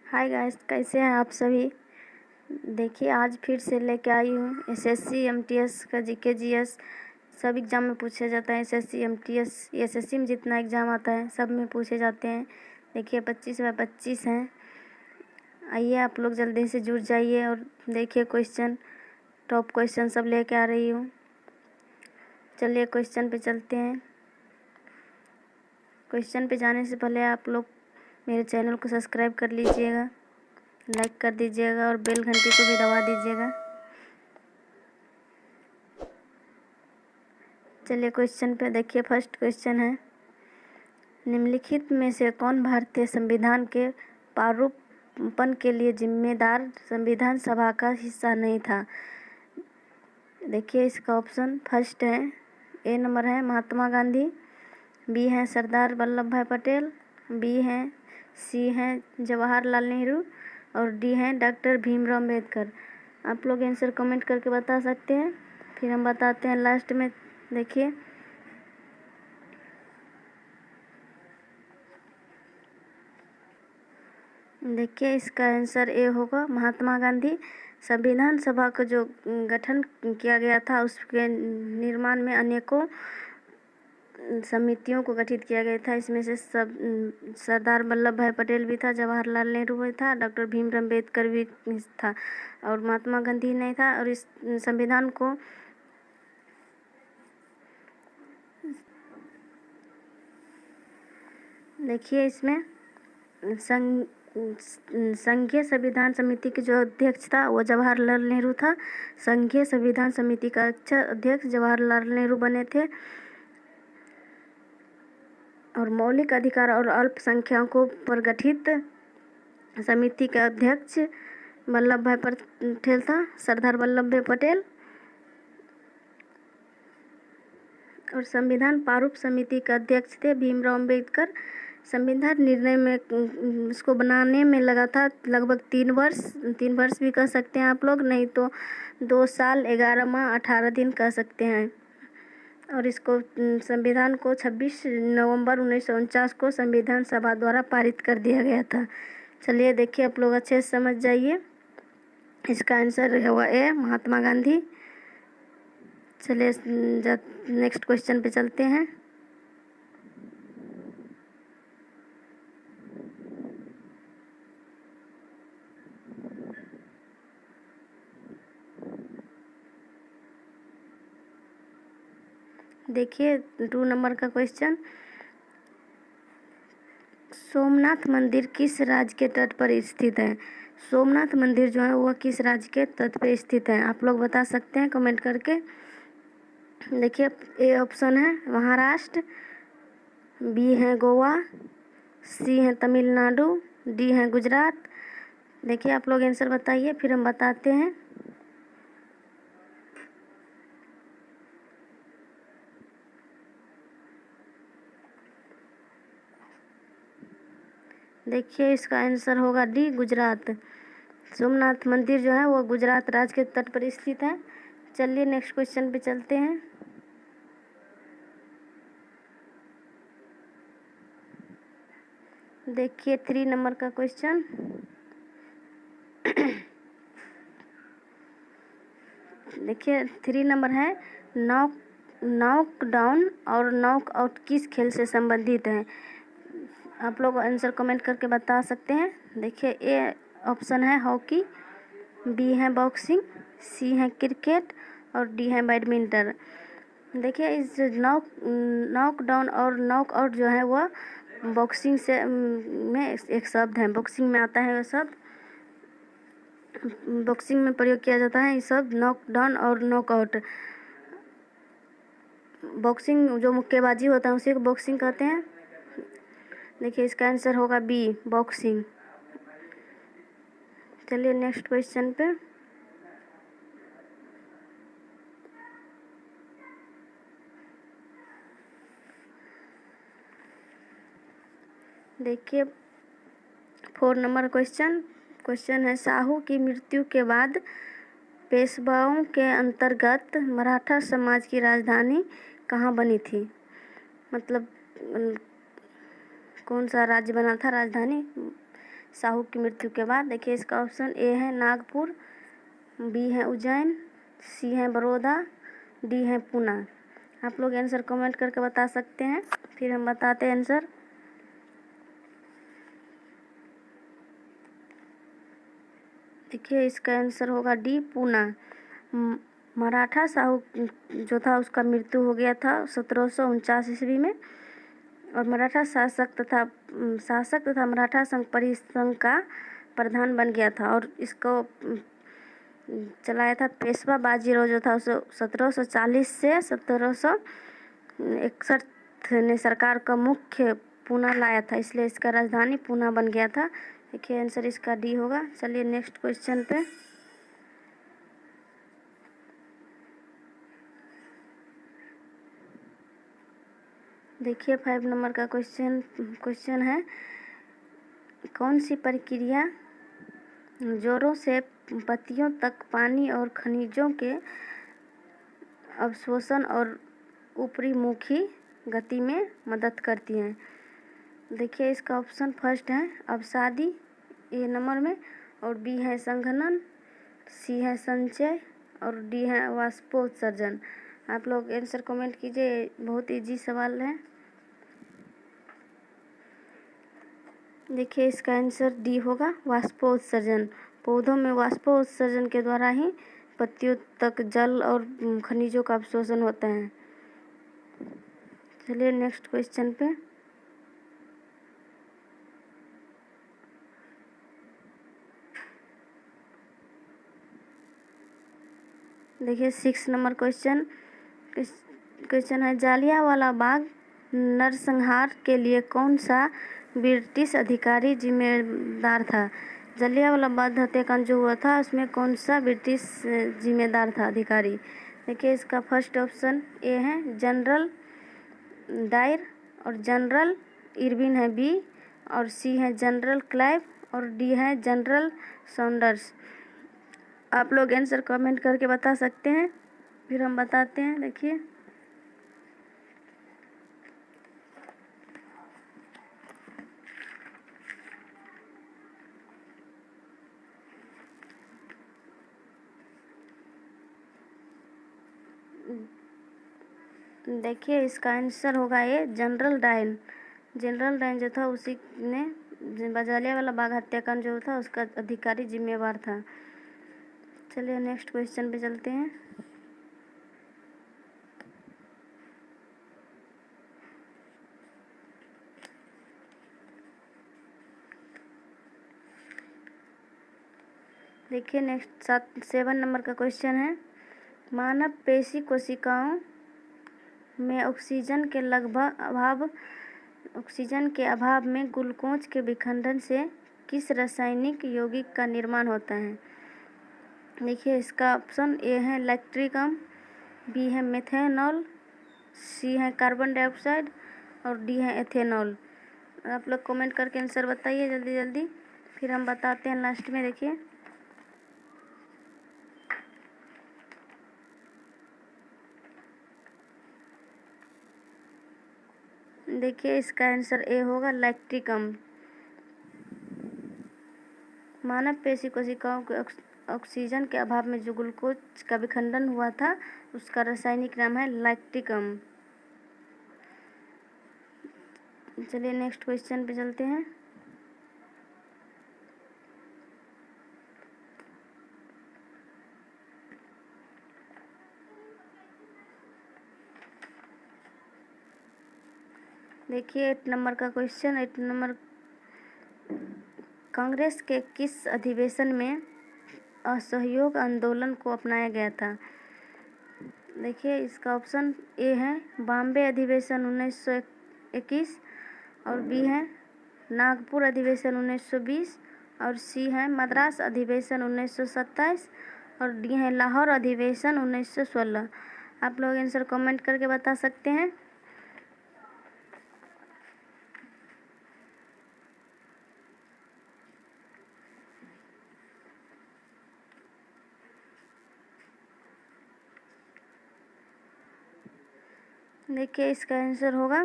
Hi guys, कैसे हैं आप सभी। देखिए आज फिर से लेके आई हूँ एसएससी एमटीएस का जीके जीएस। सब एग्ज़ाम में पूछे जाता है। एसएससी एमटीएस एसएससी में जितना एग्ज़ाम आता है सब में पूछे जाते हैं। देखिए 25/25 हैं। आइए आप लोग जल्दी से जुड़ जाइए और देखिए क्वेश्चन, टॉप क्वेश्चन सब लेके आ रही हूँ। चलिए क्वेश्चन पे चलते हैं। क्वेश्चन पे जाने से पहले आप लोग मेरे चैनल को सब्सक्राइब कर लीजिएगा, लाइक कर दीजिएगा और बेल घंटी को भी दबा दीजिएगा। चलिए क्वेश्चन पे देखिए। फर्स्ट क्वेश्चन है, निम्नलिखित में से कौन भारतीय संविधान के प्रारूपण के लिए जिम्मेदार संविधान सभा का हिस्सा नहीं था। देखिए इसका ऑप्शन फर्स्ट है, ए नंबर है महात्मा गांधी, बी है सरदार वल्लभ भाई पटेल, बी है सी है जवाहरलाल नेहरू और डी है डॉक्टर भीमराव अम्बेडकर। आप लोग आंसर कमेंट करके बता सकते हैं, फिर हम बताते हैं लास्ट में। देखिए इसका आंसर ए होगा, महात्मा गांधी। संविधान सभा का जो गठन किया गया था उसके निर्माण में अनेकों समितियों को गठित किया गया था। इसमें से सब सरदार वल्लभ भाई पटेल भी था, जवाहरलाल नेहरू भी था, डॉक्टर भीमराव अम्बेडकर भी था और महात्मा गांधी नहीं था। और इस संविधान को देखिए इसमें संघीय संविधान समिति के जो अध्यक्ष था वो जवाहरलाल नेहरू था। संघीय संविधान समिति का अध्यक्ष जवाहरलाल नेहरू बने थे और मौलिक अधिकार और अल्पसंख्यकों पर गठित समिति का अध्यक्ष वल्लभ भाई पटेल था, सरदार वल्लभ भाई पटेल। और संविधान प्रारूप समिति के अध्यक्ष थे भीमराव अम्बेडकर। संविधान निर्णय में इसको बनाने में लगा था लगभग 3 वर्ष भी कह सकते हैं आप लोग, नहीं तो 2 साल 11 माह 18 दिन कह सकते हैं। और इसको संविधान को 26 नवंबर 1949 को संविधान सभा द्वारा पारित कर दिया गया था। चलिए देखिए आप लोग अच्छे से समझ जाइए। इसका आंसर होगा ए, महात्मा गांधी। चलिए नेक्स्ट क्वेश्चन पे चलते हैं। देखिए 2 नंबर का क्वेश्चन, सोमनाथ मंदिर किस राज्य के तट पर स्थित है। सोमनाथ मंदिर जो है वह किस राज्य के तट पर स्थित है, आप लोग बता सकते हैं कमेंट करके। देखिए ए ऑप्शन है महाराष्ट्र, बी है गोवा, सी है तमिलनाडु, डी है गुजरात। देखिए आप लोग आंसर बताइए, फिर हम बताते हैं। देखिए इसका आंसर होगा डी, गुजरात। सोमनाथ मंदिर जो है वो गुजरात राज्य के तट पर स्थित है। चलिए नेक्स्ट क्वेश्चन पे चलते हैं। देखिए 3 नंबर का क्वेश्चन, देखिए 3 नंबर है, नॉकडाउन और नॉकआउट किस खेल से संबंधित है। आप लोग आंसर कमेंट करके बता सकते हैं। देखिए ए ऑप्शन है हॉकी, बी है बॉक्सिंग, सी है क्रिकेट और डी है बैडमिंटन। देखिए इस नॉकडाउन और नॉकआउट जो है वह बॉक्सिंग से में एक शब्द है, बॉक्सिंग में आता है वह शब्द, बॉक्सिंग में प्रयोग किया जाता है ये शब्द नॉकडाउन और नॉकआउट। बॉक्सिंग जो मुक्केबाजी होता है उसी को बॉक्सिंग कहते हैं। देखिए इसका आंसर होगा बी, बॉक्सिंग। चलिए नेक्स्ट क्वेश्चन पे। देखिए 4 नंबर क्वेश्चन है, साहू की मृत्यु के बाद पेशवाओं के अंतर्गत मराठा समाज की राजधानी कहाँ बनी थी। मतलब कौन सा राज्य बना था राजधानी। साहू की मृत्यु के बाद। देखिए इसका ऑप्शन ए है नागपुर, बी है उज्जैन, सी है बड़ौदा, डी है पूना। आप लोग आंसर कमेंट करके बता सकते हैं, फिर हम बताते हैं आंसर। देखिए इसका आंसर होगा डी पूना। मराठा साहू जो था उसका मृत्यु हो गया था 1749 ईस्वी में, और मराठा शासक तथा मराठा संघ परिसंघ का प्रधान बन गया था, और इसको चलाया था पेशवा बाजीराव जो था उसे 1740 से 1761 ने सरकार का मुख्य पूना लाया था, इसलिए इसका राजधानी पूना बन गया था। देखिए आंसर इसका डी होगा। चलिए नेक्स्ट क्वेश्चन पे। देखिए 5 नंबर का क्वेश्चन है, कौन सी प्रक्रिया जोरों से पत्तियों तक पानी और खनिजों के अवशोषण और ऊपरीमुखी गति में मदद करती हैं? देखिए इसका ऑप्शन फर्स्ट है अवसादी ए नंबर में, और बी है संघनन, सी है संचय, और डी है वाष्पोत्सर्जन। आप लोग आंसर कमेंट कीजिए, बहुत इजी सवाल है। देखिए इसका आंसर डी होगा वाष्पोत्सर्जन। पौधों में वाष्पोत्सर्जन के द्वारा ही पत्तियों तक जल और खनिजों का अवशोषण होता है। चलिए नेक्स्ट क्वेश्चन पे। देखिए 6 नंबर क्वेश्चन है, जालियांवाला बाग नरसंहार के लिए कौन सा ब्रिटिश अधिकारी जिम्मेदार था? जलियांवाला बाग हत्याकांड जो हुआ था उसमें कौन सा ब्रिटिश जिम्मेदार था अधिकारी? देखिए इसका फर्स्ट ऑप्शन ए है जनरल डायर, और जनरल इरविन है बी, और सी है जनरल क्लाइव, और डी है जनरल सॉन्डर्स। आप लोग आंसर कमेंट करके बता सकते हैं, फिर हम बताते हैं। देखिए इसका आंसर होगा ये जनरल डायर। जनरल डायर जो था उसी ने जलियांवाला बाग हत्याकांड जो था उसका अधिकारी जिम्मेवार था। चलिए नेक्स्ट क्वेश्चन पे चलते हैं। देखिए नेक्स्ट 7 नंबर का क्वेश्चन है, मानव पेशी कोशिकाओं में ऑक्सीजन के अभाव में ग्लूकोज के विखंडन से किस रासायनिक यौगिक का निर्माण होता है? देखिए इसका ऑप्शन ए है लैक्टिक अम्ल, बी है मेथनॉल, सी है कार्बन डाइऑक्साइड, और डी है एथेनॉल। आप लोग कमेंट करके आंसर बताइए जल्दी जल्दी, फिर हम बताते हैं लास्ट में। देखिए इसका आंसर ए होगा लैक्टिक अम्ल। मानव पेशी कोशिकाओं के ऑक्सीजन के अभाव में जो ग्लूकोज का विखंडन हुआ था उसका रासायनिक नाम है लैक्टिक अम्ल। चलिए नेक्स्ट क्वेश्चन पे चलते हैं। देखिए 8 नंबर का क्वेश्चन, 8 नंबर, कांग्रेस के किस अधिवेशन में असहयोग आंदोलन को अपनाया गया था? देखिए इसका ऑप्शन ए है बॉम्बे अधिवेशन 1921, और बी है नागपुर अधिवेशन 1920, और सी है मद्रास अधिवेशन 1927, और डी है लाहौर अधिवेशन 1916। आप लोग आंसर कमेंट करके बता सकते हैं। देखिए इसका आंसर होगा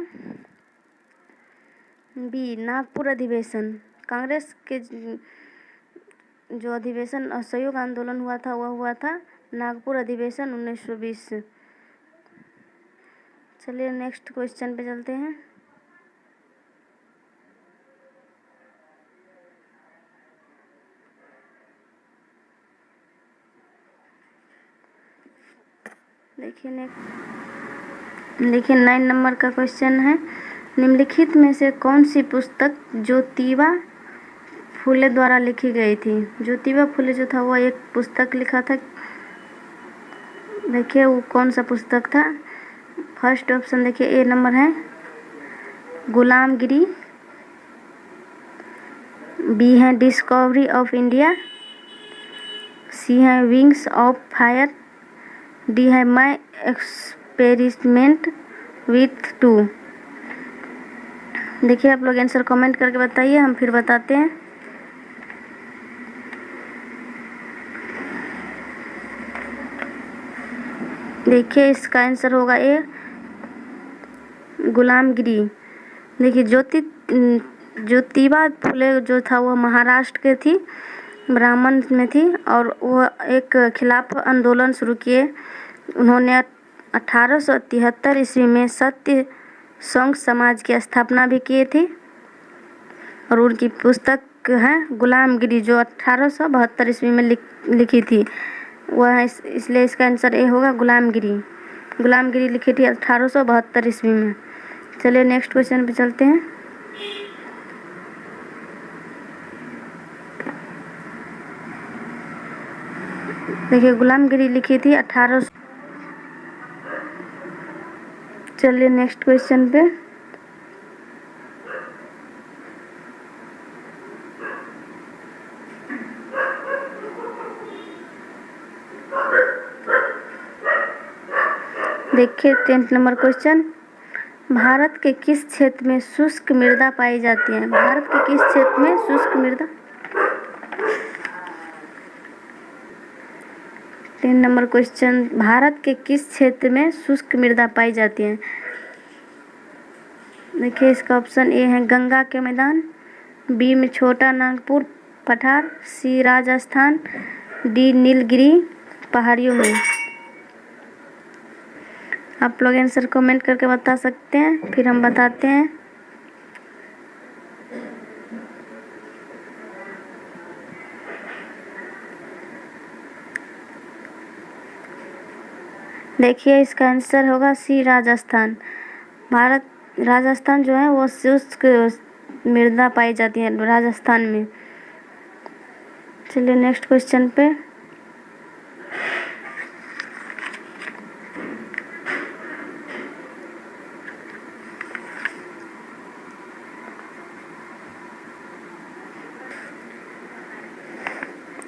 बी नागपुर अधिवेशन। कांग्रेस के जो अधिवेशन असहयोग आंदोलन हुआ था वह हुआ था नागपुर अधिवेशन 1920। चलिए नेक्स्ट क्वेश्चन पे चलते हैं। देखिए 9 नंबर का क्वेश्चन है, निम्नलिखित में से कौन सी पुस्तक ज्योतिबा फुले द्वारा लिखी गई थी। ज्योतिबा फुले जो था वो एक पुस्तक लिखा था, देखिए वो कौन सा पुस्तक था। फर्स्ट ऑप्शन देखिए ए नंबर है गुलामगिरी, बी है डिस्कवरी ऑफ इंडिया, सी है विंग्स ऑफ फायर, डी है माई एक्सपेरिमेंट विथ टू। देखिए आप लोग आंसर कमेंट करके बताइए, हम फिर बताते हैं। देखिए इसका आंसर होगा ए गुलामगिरी। देखिए ज्योतिबा फुले जो था वो महाराष्ट्र के थी, ब्राह्मण में थी और वह एक खिलाफ आंदोलन शुरू किए। उन्होंने 1873 ईस्वी में सत्य संघ समाज की स्थापना भी की थी और उनकी पुस्तक है गुलामगिरी जो 1872 ईस्वी में लिखी थी वह है, इसलिए इसका आंसर ए होगा गुलामगिरी। गुलामगिरी लिखी थी 1872 ईस्वी में। चलिए नेक्स्ट क्वेश्चन पे चलते हैं। देखिए गुलामगिरी लिखी थी 1800। चलिए नेक्स्ट क्वेश्चन पे। देखिए 10 नंबर क्वेश्चन, भारत के किस क्षेत्र में शुष्क मृदा पाई जाती है। भारत के किस क्षेत्र में शुष्क मृदा। 10 नंबर क्वेश्चन, भारत के किस क्षेत्र में शुष्क मृदा पाई जाती है। देखिए इसका ऑप्शन ए है गंगा के मैदान, बी में छोटा नागपुर पठार, सी राजस्थान, डी नीलगिरी पहाड़ियों में। आप लोग आंसर कमेंट करके बता सकते हैं, फिर हम बताते हैं। देखिए इसका आंसर होगा सी राजस्थान। राजस्थान जो है वो शुष्क मृदा पाई जाती है राजस्थान में। चलिए नेक्स्ट क्वेश्चन पे।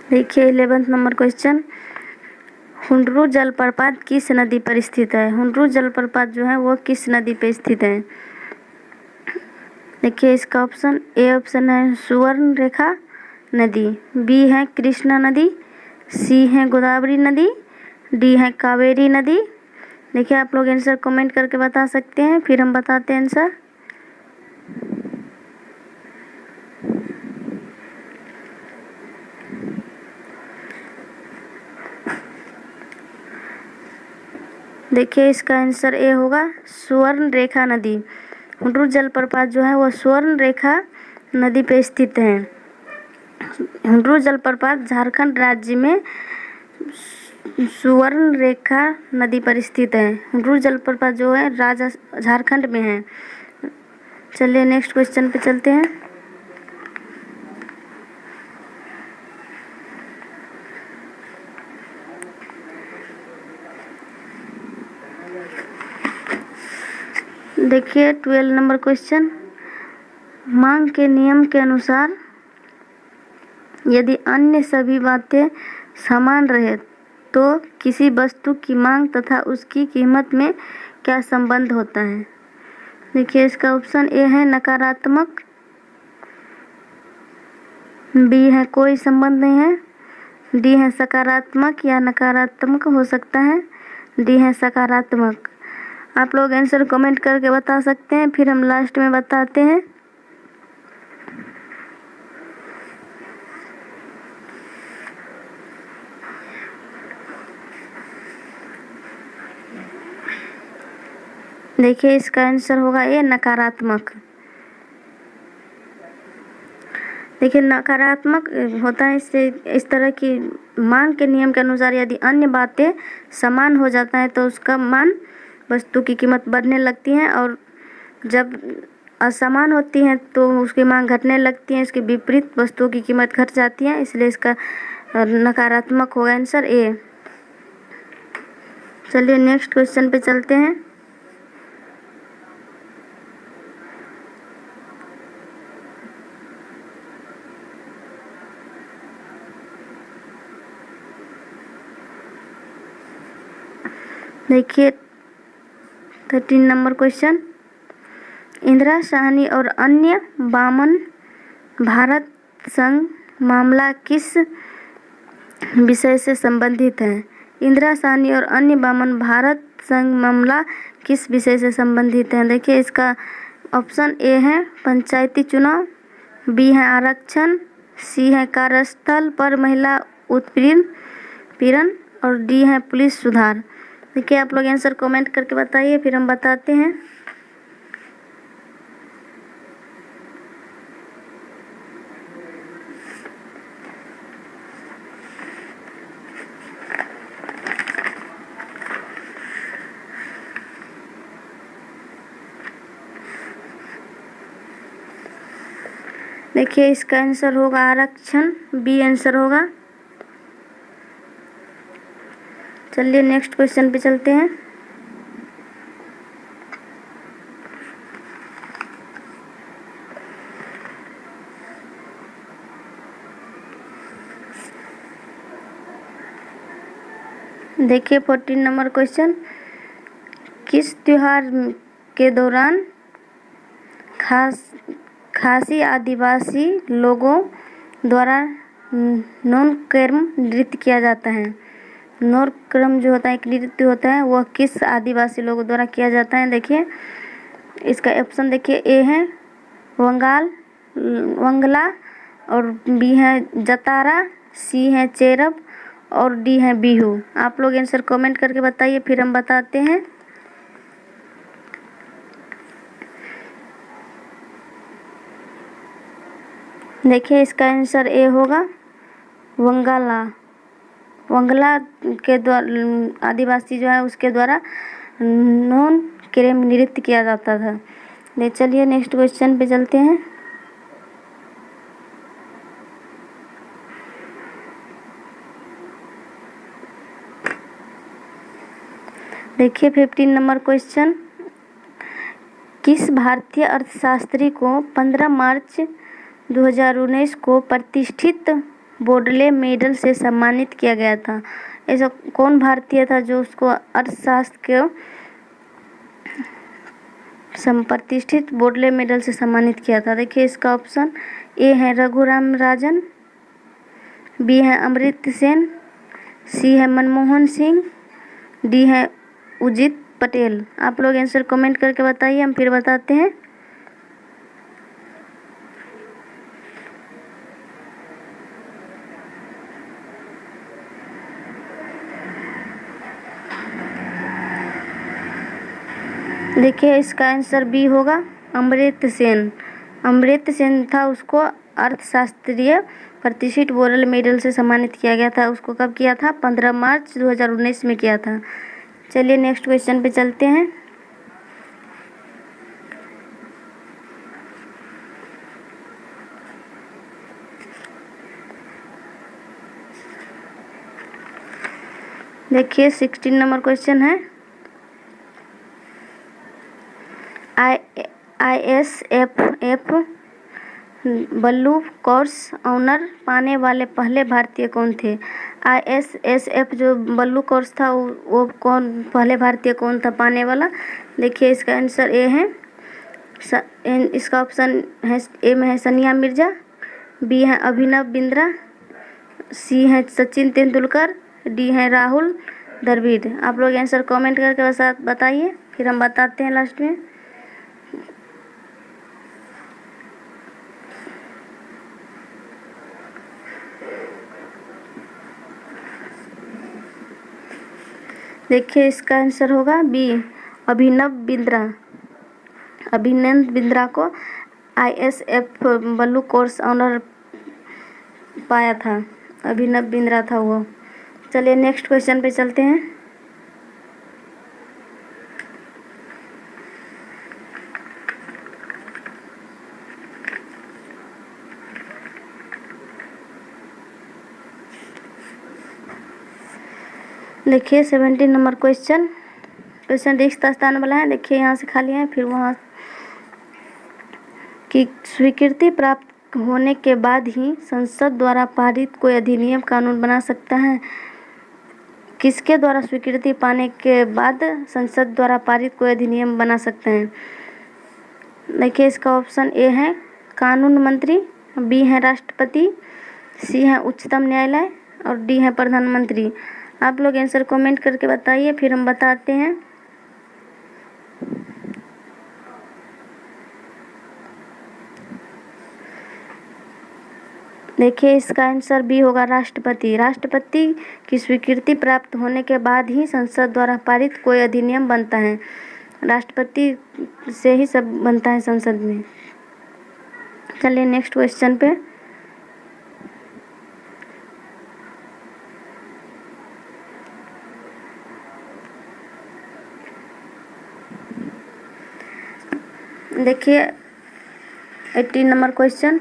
देखिए 11 नंबर क्वेश्चन, हुंडरू जलप्रपात किस नदी पर स्थित है। हुंडरू जलप्रपात जो है वो किस नदी पर स्थित है। देखिए इसका ऑप्शन ए ऑप्शन है सुवर्ण रेखा नदी, बी है कृष्णा नदी, सी है गोदावरी नदी, डी है कावेरी नदी। देखिए आप लोग आंसर कमेंट करके बता सकते हैं, फिर हम बताते हैं आंसर। देखिए इसका आंसर ए होगा स्वर्ण रेखा नदी। हुंडरू जलप्रपात जो है वो स्वर्ण रेखा नदी पे स्थित है। हुंडरू जलप्रपात झारखंड राज्य में स्वर्ण रेखा नदी पर स्थित है। हुंडरू जलप्रपात जो है झारखंड में है। चलिए नेक्स्ट क्वेश्चन पे चलते हैं। देखिए 12 नंबर क्वेश्चन, मांग के नियम के अनुसार यदि अन्य सभी बातें समान रहे तो किसी वस्तु की मांग तथा उसकी कीमत में क्या संबंध होता है। देखिए इसका ऑप्शन ए है नकारात्मक, बी है कोई संबंध नहीं है, डी है सकारात्मक या नकारात्मक हो सकता है, डी है सकारात्मक। आप लोग आंसर कमेंट करके बता सकते हैं, फिर हम लास्ट में बताते हैं। देखिए इसका आंसर होगा ए नकारात्मक। देखिए नकारात्मक होता है इससे इस तरह की मांग के नियम के अनुसार यदि अन्य बातें समान हो जाता है तो उसका मान वस्तु की कीमत बढ़ने लगती है, और जब असमान होती हैं तो उसकी मांग घटने लगती है। इसके विपरीत वस्तुओं की कीमत घट जाती है, इसलिए इसका नकारात्मक होगा आंसर ए। चलिए नेक्स्ट क्वेश्चन पे चलते हैं। देखिए 13 नंबर क्वेश्चन, इंदिरा साहनी और अन्य बामन भारत संघ मामला किस विषय से संबंधित है? इंदिरा साहनी और अन्य बामन भारत संघ मामला किस विषय से संबंधित है? देखिए इसका ऑप्शन ए है पंचायती चुनाव, बी है आरक्षण, सी है कार्यस्थल पर महिला उत्पीड़न और डी है पुलिस सुधार। देखिए आप लोग आंसर कमेंट करके बताइए, फिर हम बताते हैं। देखिए इसका आंसर होगा आरक्षण, बी आंसर होगा। चलिए नेक्स्ट क्वेश्चन पे चलते हैं। देखिए 14 नंबर क्वेश्चन, किस त्योहार के दौरान खासी आदिवासी लोगों द्वारा नौनक्रम नृत्य किया जाता है? नौनक्रम जो होता है एक नृत्य होता है, वह किस आदिवासी लोगों द्वारा किया जाता है? देखिए इसका ऑप्शन देखिए ए है वंगला और बी है जतारा, सी है चेरब और डी है बिहू। आप लोग आंसर कमेंट करके बताइए, फिर हम बताते हैं। देखिए इसका आंसर ए होगा वंगला के द्वारा आदिवासी जो है उसके द्वारा नौनक्रम नृत्य किया जाता था। चलिए नेक्स्ट क्वेश्चन पे चलते हैं। देखिए 15 नंबर क्वेश्चन, किस भारतीय अर्थशास्त्री को 15 मार्च 2019 को प्रतिष्ठित बोडले मेडल से सम्मानित किया गया था? ऐसा कौन भारतीय था जो उसको अर्थशास्त्र के प्रतिष्ठित बोडले मेडल से सम्मानित किया था? देखिए इसका ऑप्शन ए है रघुराम राजन, बी है अमर्त्य सेन, सी है मनमोहन सिंह, डी है उजित पटेल। आप लोग आंसर कमेंट करके बताइए, हम फिर बताते हैं। देखिए इसका आंसर बी होगा अमर्त्य सेन। अमर्त्य सेन था, उसको अर्थशास्त्रीय प्रतिष्ठित बोडल मेडल से सम्मानित किया गया था। उसको कब किया था? 15 मार्च 2019 में किया था। चलिए नेक्स्ट क्वेश्चन पे चलते हैं। देखिए 16 नंबर क्वेश्चन है, ISFF बल्लू कोर्स ऑनर पाने वाले पहले भारतीय कौन थे? ISSF जो बल्लू कोर्स था वो कौन पहले भारतीय कौन था पाने वाला? देखिए इसका आंसर ए है इसका ऑप्शन है ए में है सानिया मिर्जा, बी है अभिनव बिंद्रा, सी है सचिन तेंदुलकर, डी है राहुल द्रविड़। आप लोग आंसर कमेंट करके बताइए, फिर हम बताते हैं लास्ट में। देखिए इसका आंसर होगा बी अभिनंद बिंद्रा को ISF ब्लू कोर्स ऑनर पाया था। अभिनव बिंद्रा था वो। चलिए नेक्स्ट क्वेश्चन पे चलते हैं। देखिए 17 नंबर क्वेश्चन रिक्त स्थान वाला है। देखिए यहाँ से खाली है, फिर वहाँ की स्वीकृति प्राप्त होने के बाद ही संसद द्वारा पारित कोई अधिनियम कानून बना सकता है। किसके द्वारा स्वीकृति पाने के बाद संसद द्वारा पारित कोई अधिनियम बना सकते हैं? देखिए इसका ऑप्शन ए है कानून मंत्री, बी है राष्ट्रपति, सी है उच्चतम न्यायालय और डी है प्रधानमंत्री। आप लोग आंसर कमेंट करके बताइए, फिर हम बताते हैं। देखिए इसका आंसर बी होगा राष्ट्रपति। राष्ट्रपति की स्वीकृति प्राप्त होने के बाद ही संसद द्वारा पारित कोई अधिनियम बनता है। राष्ट्रपति से ही सब बनता है संसद में। चलिए नेक्स्ट क्वेश्चन पे। देखिए 18 नंबर क्वेश्चन,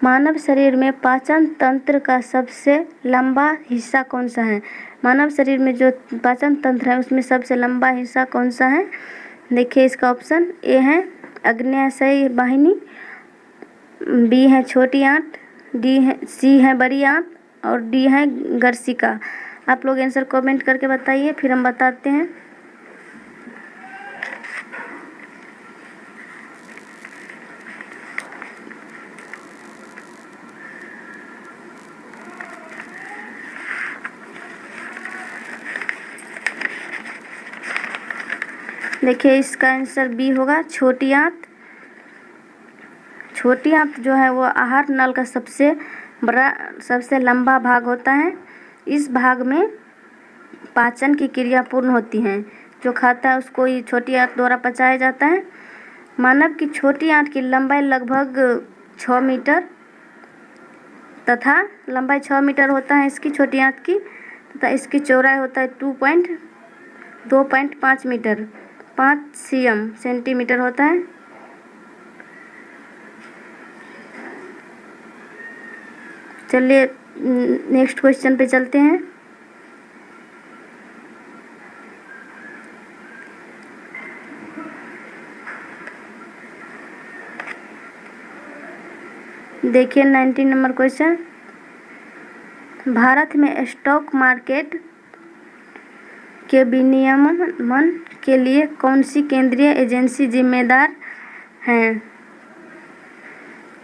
मानव शरीर में पाचन तंत्र का सबसे लंबा हिस्सा कौन सा है? मानव शरीर में जो पाचन तंत्र है उसमें सबसे लंबा हिस्सा कौन सा है? देखिए इसका ऑप्शन ए है अग्न्याशय वाहिनी, बी है छोटी आंत, सी है बड़ी आंत और डी है गर्सिका। आप लोग आंसर कमेंट करके बताइए, फिर हम बताते हैं। देखिए इसका आंसर बी होगा छोटी आंत। छोटी आंत जो है वो आहार नल का सबसे लंबा भाग होता है। इस भाग में पाचन की क्रिया पूर्ण होती है। जो खाता है उसको ये छोटी आंत द्वारा पचाया जाता है। मानव की छोटी आंत की लंबाई लगभग 6 मीटर तथा लंबाई 6 मीटर होता है इसकी छोटी आंत की, तथा इसकी चौड़ाई होता है 2.5 मीटर, 5 सेंटीमीटर होता है। चलिए नेक्स्ट क्वेश्चन पे चलते हैं। देखिए 19 नंबर क्वेश्चन, भारत में स्टॉक मार्केट के विनियमन के लिए कौन सी केंद्रीय एजेंसी जिम्मेदार है?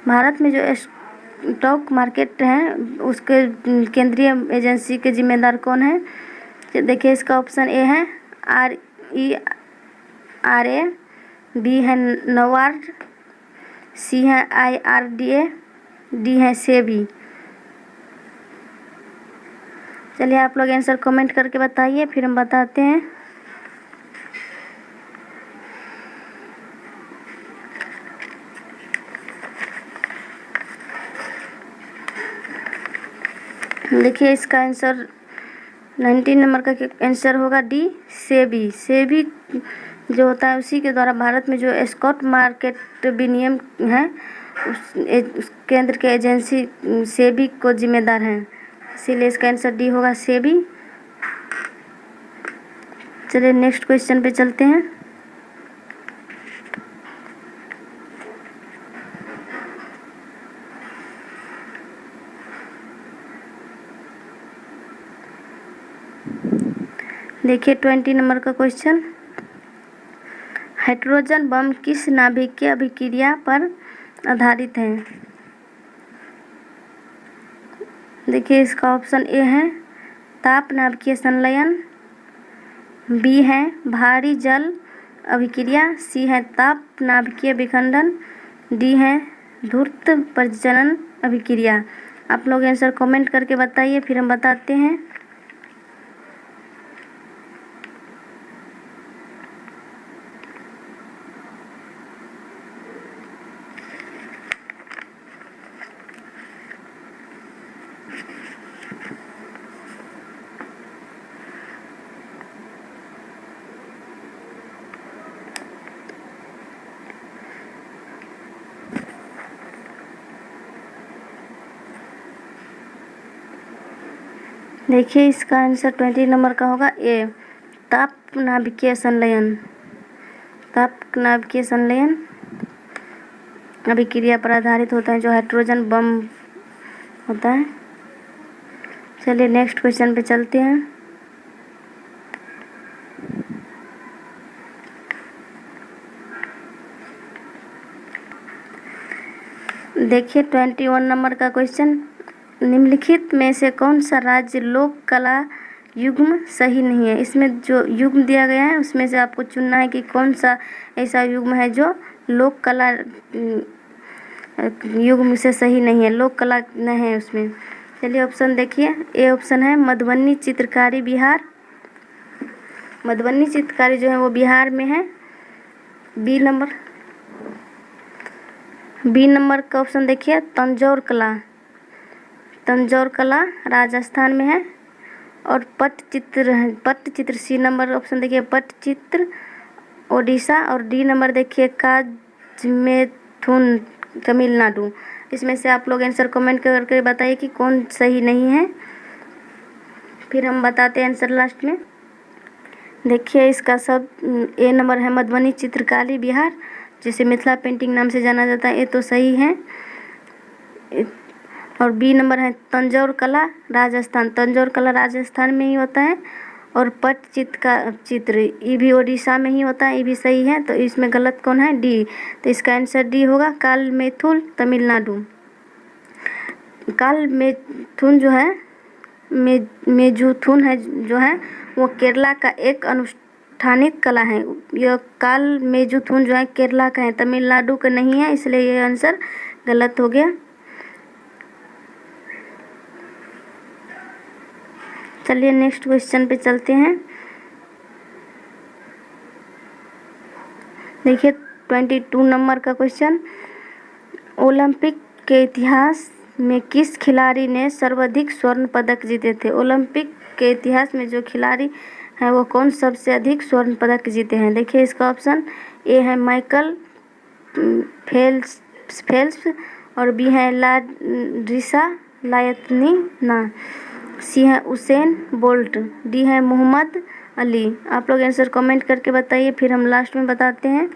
भारत में जो स्टॉक मार्केट है उसके केंद्रीय एजेंसी के जिम्मेदार कौन है? देखिए इसका ऑप्शन ए है RERA, बी है नबार्ड, सी है IRDA, डी है सेबी। चलिए आप लोग आंसर कमेंट करके बताइए, फिर हम बताते हैं। देखिए इसका आंसर 19 नंबर का आंसर होगा डी सेबी। सेबी जो होता है उसी के द्वारा भारत में जो स्टॉक मार्केट विनियम है उस केंद्र के एजेंसी सेबी को जिम्मेदार हैं, इसीलिए इसका आंसर डी होगा सेबी। चलिए नेक्स्ट क्वेश्चन पे चलते हैं। देखिए 20 नंबर का क्वेश्चन, हाइड्रोजन बम किस नाभिकीय अभिक्रिया पर आधारित है? देखिए इसका ऑप्शन ए है ताप नाभिकीय संलयन, बी है भारी जल अभिक्रिया, सी है ताप नाभिकीय विखंडन, डी है धूर्त प्रजनन अभिक्रिया। आप लोग आंसर कमेंट करके बताइए, फिर हम बताते हैं। देखिए इसका आंसर 20 नंबर का होगा ए, ताप नाभिकीय संलयन। ताप नाभिकीय संलयन अभिक्रिया पर आधारित होता है जो हाइड्रोजन बम होता है। चलिए नेक्स्ट क्वेश्चन पे चलते हैं। देखिए 21 नंबर का क्वेश्चन, निम्नलिखित में से कौन सा राज्य लोक कला युग्म सही नहीं है। इसमें जो युग्म दिया गया है उसमें से आपको चुनना है कि कौन सा ऐसा युग्म है जो लोक कला युग्म से सही नहीं है, लोक कला नहीं है उसमें। चलिए ऑप्शन देखिए, ए ऑप्शन है मधुबनी चित्रकारी बिहार। मधुबनी चित्रकारी जो है वो बिहार में है। बी नंबर का ऑप्शन देखिए तंजौर कला। तंजौर कला राजस्थान में है। और पट्टचित्र सी नंबर ऑप्शन देखिए पट्टचित्र ओडिशा। और डी नंबर देखिए काजमेथुन तमिलनाडु। इसमें से आप लोग आंसर कमेंट करके बताइए कि कौन सही नहीं है, फिर हम बताते हैं आंसर लास्ट में। देखिए इसका सब ए नंबर है मधुबनी चित्रकारी बिहार, जिसे मिथिला पेंटिंग नाम से जाना जाता है, ये तो सही है। और बी नंबर है तंजौर कला राजस्थान। तंजौर कला राजस्थान में ही होता है। और पट्टचित्र ये भी उड़ीसा में ही होता है, ये भी सही है। तो इसमें गलत कौन है, डी। तो इसका आंसर डी होगा कालमेथुन तमिलनाडु। कालमेथुन जो है मेजुथुन है जो है वो केरला का एक अनुष्ठानिक कला है। यह कालमेजुथुन जो है केरला का है, तमिलनाडु का नहीं है, इसलिए ये आंसर गलत हो गया। चलिए नेक्स्ट क्वेश्चन पे चलते हैं। देखिए 22 नंबर का क्वेश्चन, ओलंपिक के इतिहास में किस खिलाड़ी ने सर्वाधिक स्वर्ण पदक जीते थे। ओलंपिक के इतिहास में जो खिलाड़ी हैं वो कौन सबसे अधिक स्वर्ण पदक जीते हैं। देखिए इसका ऑप्शन ए है माइकल फेल्प्स। और बी है लारिसा लायतनीना। सी है उसेन बोल्ट। डी है मोहम्मद अली। आप लोग आंसर कमेंट करके बताइए, फिर हम लास्ट में बताते हैं।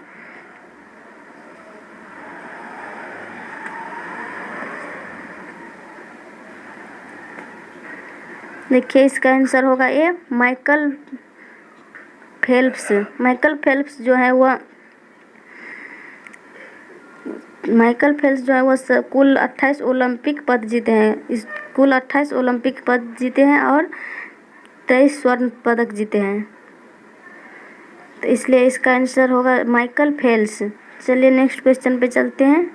देखिए इसका आंसर होगा ए माइकल फेल्प्स। माइकल फेल्प्स जो है वो कुल 28 ओलंपिक पद जीते हैं। कुल 28 ओलंपिक पद जीते हैं और 23 स्वर्ण पदक जीते हैं, तो इसलिए इसका आंसर होगा माइकल फेल्प्स। चलिए नेक्स्ट क्वेश्चन पे चलते हैं।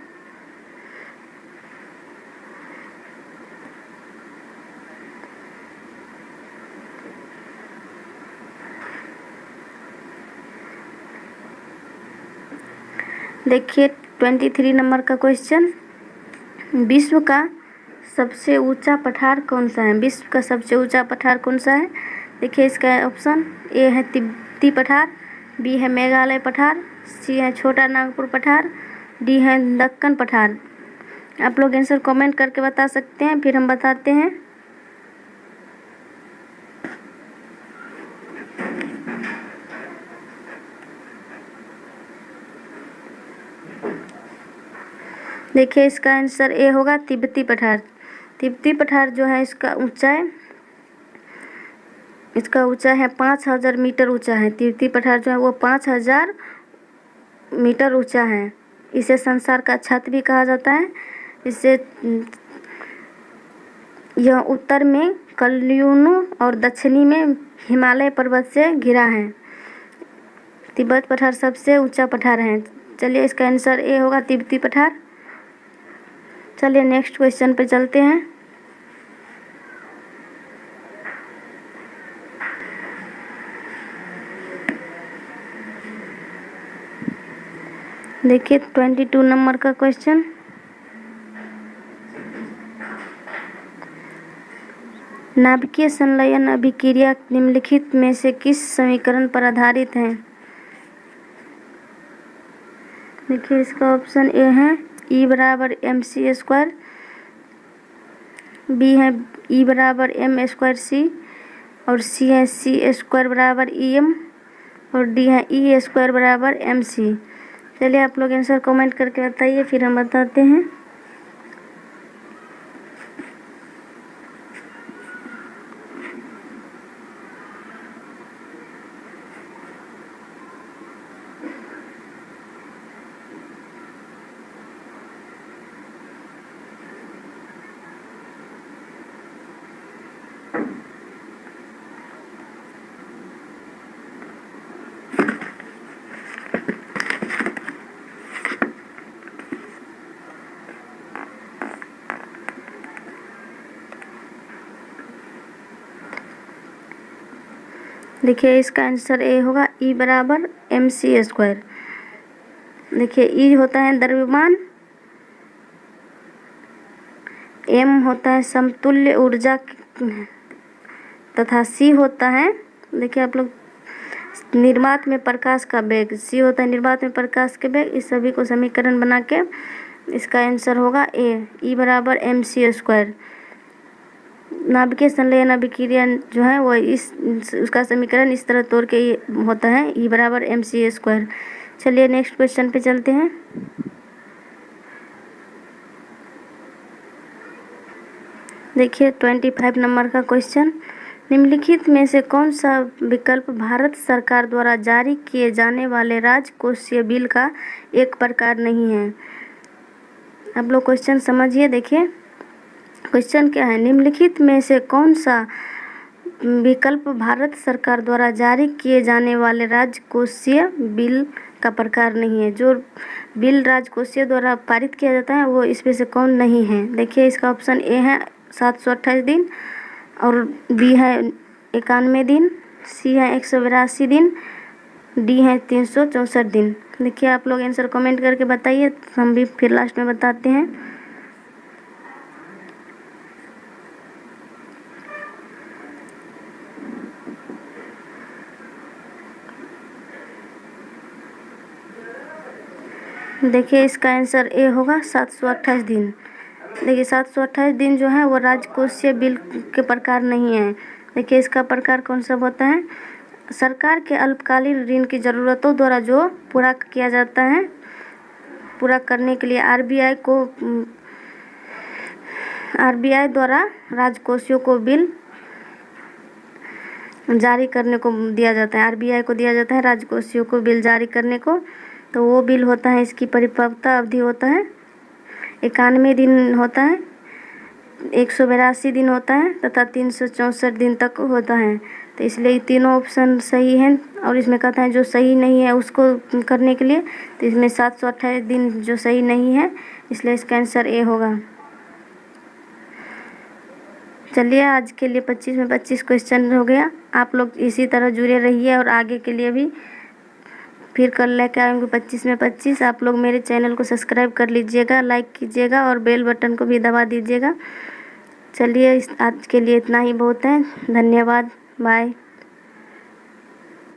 देखिए 23 नंबर का क्वेश्चन, विश्व का सबसे ऊंचा पठार कौन सा है। विश्व का सबसे ऊंचा पठार कौन सा है। देखिए इसका ऑप्शन ए है तिब्बती पठार। बी है मेघालय पठार। सी है छोटा नागपुर पठार। डी है दक्कन पठार। आप लोग आंसर कमेंट करके बता सकते हैं, फिर हम बताते हैं। देखिए इसका आंसर ए होगा तिब्बती पठार। तिब्बती पठार जो है इसका ऊंचा है 5000 मीटर ऊंचा है। तिब्बती पठार जो है वो 5000 मीटर ऊंचा है। इसे संसार का छत भी कहा जाता है। इसे यह उत्तर में कल्यूनु और दक्षिणी में हिमालय पर्वत से घिरा है। तिब्बत पठार सबसे ऊंचा पठार है। चलिए इसका आंसर ए होगा तिब्बती पठार। चलिए नेक्स्ट क्वेश्चन पे चलते हैं। देखिए 22 नंबर का क्वेश्चन, नाभिकीय संलयन अभिक्रिया निम्नलिखित में से किस समीकरण पर आधारित है। देखिए इसका ऑप्शन ए है E = mc²। बी है ई बराबर एम स्क्वायर सी, और सी है सी स्क्वायर बराबर ई एम, और डी है ई स्क्वायर बराबर एम सी। चलिए आप लोग आंसर कमेंट करके बताइए, फिर हम बताते हैं। देखिए इसका आंसर ए होगा, ई बराबर एम सी स्क्वायर। देखिए ई होता है द्रव्यमान, एम होता है समतुल्य ऊर्जा तथा सी होता है, देखिए आप लोग, निर्वात में प्रकाश का वेग। सी होता है निर्वात में प्रकाश के वेग। इस सभी को समीकरण बना के इसका आंसर होगा ए, ई बराबर एम सी स्क्वायर। नाभिकीय संलयन अभिक्रिया जो है वो उसका समीकरण इस तरह तोड़ के होता है, ई बराबर एम सी स्क्वायर। चलिए नेक्स्ट क्वेश्चन पे चलते हैं। देखिए 25 नंबर का क्वेश्चन, निम्नलिखित में से कौन सा विकल्प भारत सरकार द्वारा जारी किए जाने वाले राजकोषीय बिल का एक प्रकार नहीं है। आप लोग क्वेश्चन समझिए। देखिए क्वेश्चन क्या है, निम्नलिखित में से कौन सा विकल्प भारत सरकार द्वारा जारी किए जाने वाले राजकोषीय बिल का प्रकार नहीं है। जो बिल राजकोषीय द्वारा पारित किया जाता है वो इसमें से कौन नहीं है। देखिए इसका ऑप्शन ए है 728 दिन, और बी है 91 दिन, सी है 182 दिन, डी है 364 दिन। देखिए आप लोग आंसर कमेंट करके बताइए, हम भी फिर लास्ट में बताते हैं। देखिए इसका आंसर ए होगा 728 दिन। देखिए 728 दिन जो है वो राजकोषीय बिल के प्रकार नहीं है। देखिए इसका प्रकार कौन सा होता है, सरकार के अल्पकालीन ऋण की ज़रूरतों द्वारा जो पूरा किया जाता है, पूरा करने के लिए आरबीआई द्वारा राजकोषीयों को बिल जारी करने को दिया जाता है। आरबीआई को दिया जाता है राजकोषीयों को बिल जारी करने को, तो वो बिल होता है, इसकी परिपक्वता अवधि होता है 91 दिन होता है, 182 दिन होता है तथा 364 दिन तक होता है। तो इसलिए ये तीनों ऑप्शन सही हैं, और इसमें कहता है जो सही नहीं है उसको करने के लिए, तो इसमें 728 दिन जो सही नहीं है, इसलिए इसका आंसर ए होगा। चलिए आज के लिए 25 में 25 क्वेश्चन हो गया। आप लोग इसी तरह जुड़े रहिए और आगे के लिए भी फिर कल लेकर आएंगे 25 में 25। आप लोग मेरे चैनल को सब्सक्राइब कर लीजिएगा, लाइक कीजिएगा और बेल बटन को भी दबा दीजिएगा। चलिए आज के लिए इतना ही बहुत है। धन्यवाद, बाय।